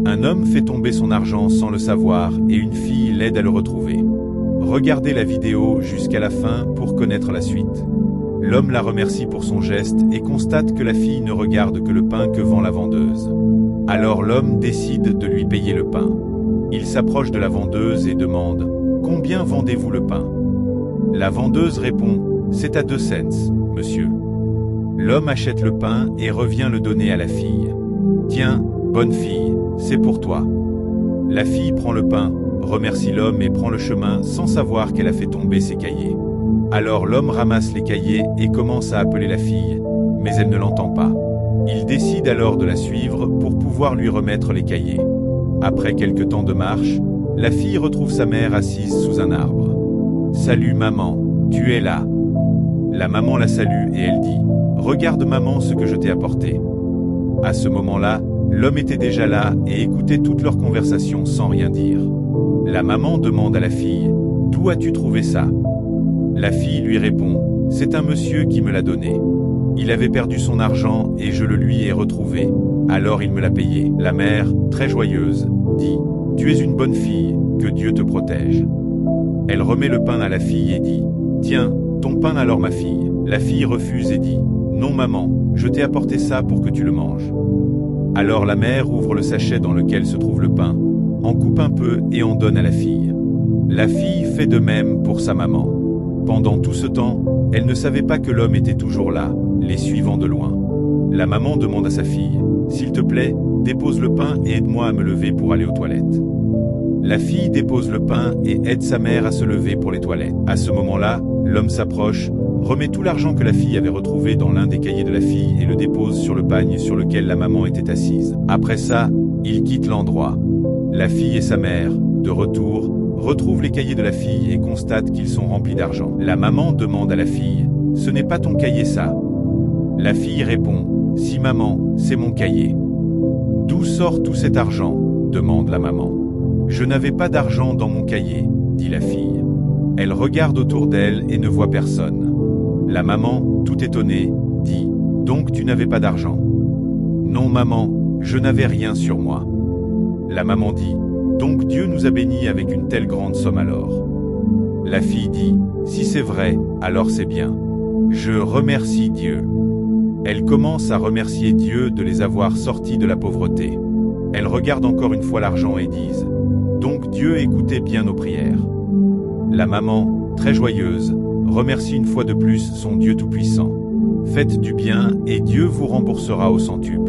Un homme fait tomber son argent sans le savoir et une fille l'aide à le retrouver. Regardez la vidéo jusqu'à la fin pour connaître la suite. L'homme la remercie pour son geste et constate que la fille ne regarde que le pain que vend la vendeuse. Alors l'homme décide de lui payer le pain. Il s'approche de la vendeuse et demande « Combien vendez-vous le pain ?» La vendeuse répond « C'est à 2 cents, monsieur. » L'homme achète le pain et revient le donner à la fille. « Tiens, bonne fille, c'est pour toi. » La fille prend le pain, remercie l'homme et prend le chemin sans savoir qu'elle a fait tomber ses cahiers. Alors l'homme ramasse les cahiers et commence à appeler la fille, mais elle ne l'entend pas. Il décide alors de la suivre pour pouvoir lui remettre les cahiers. Après quelque temps de marche, la fille retrouve sa mère assise sous un arbre. « Salut maman, tu es là ?» La maman la salue et elle dit « Regarde maman ce que je t'ai apporté. » À ce moment-là, l'homme était déjà là et écoutait toute leur conversation sans rien dire. La maman demande à la fille « D'où as-tu trouvé ça ?» La fille lui répond « C'est un monsieur qui me l'a donné. Il avait perdu son argent et je le lui ai retrouvé. Alors il me l'a payé. » La mère, très joyeuse, dit « Tu es une bonne fille, que Dieu te protège. » Elle remet le pain à la fille et dit « Tiens, ton pain alors ma fille. » La fille refuse et dit « Non maman, je t'ai apporté ça pour que tu le manges. » Alors la mère ouvre le sachet dans lequel se trouve le pain, en coupe un peu et en donne à la fille. La fille fait de même pour sa maman. Pendant tout ce temps, elle ne savait pas que l'homme était toujours là, les suivant de loin. La maman demande à sa fille « S'il te plaît, dépose le pain et aide-moi à me lever pour aller aux toilettes. » La fille dépose le pain et aide sa mère à se lever pour les toilettes. À ce moment-là, l'homme s'approche, remet tout l'argent que la fille avait retrouvé dans l'un des cahiers de la fille et le dépose sur le pagne sur lequel la maman était assise. Après ça, il quitte l'endroit. La fille et sa mère, de retour, retrouvent les cahiers de la fille et constatent qu'ils sont remplis d'argent. La maman demande à la fille « Ce n'est pas ton cahier ça ?» La fille répond « Si maman, c'est mon cahier. » « D'où sort tout cet argent ?» demande la maman. « Je n'avais pas d'argent dans mon cahier, » dit la fille. Elle regarde autour d'elle et ne voit personne. La maman, tout étonnée, dit « Donc tu n'avais pas d'argent ?» ?»« Non maman, je n'avais rien sur moi. » La maman dit « Donc Dieu nous a bénis avec une telle grande somme alors ?» La fille dit « Si c'est vrai, alors c'est bien. Je remercie Dieu. » Elle commence à remercier Dieu de les avoir sortis de la pauvreté. Elle regarde encore une fois l'argent et dit « Donc Dieu écoutait bien nos prières. » La maman, très joyeuse, remercie une fois de plus son Dieu tout-puissant. Faites du bien et Dieu vous remboursera au centuple.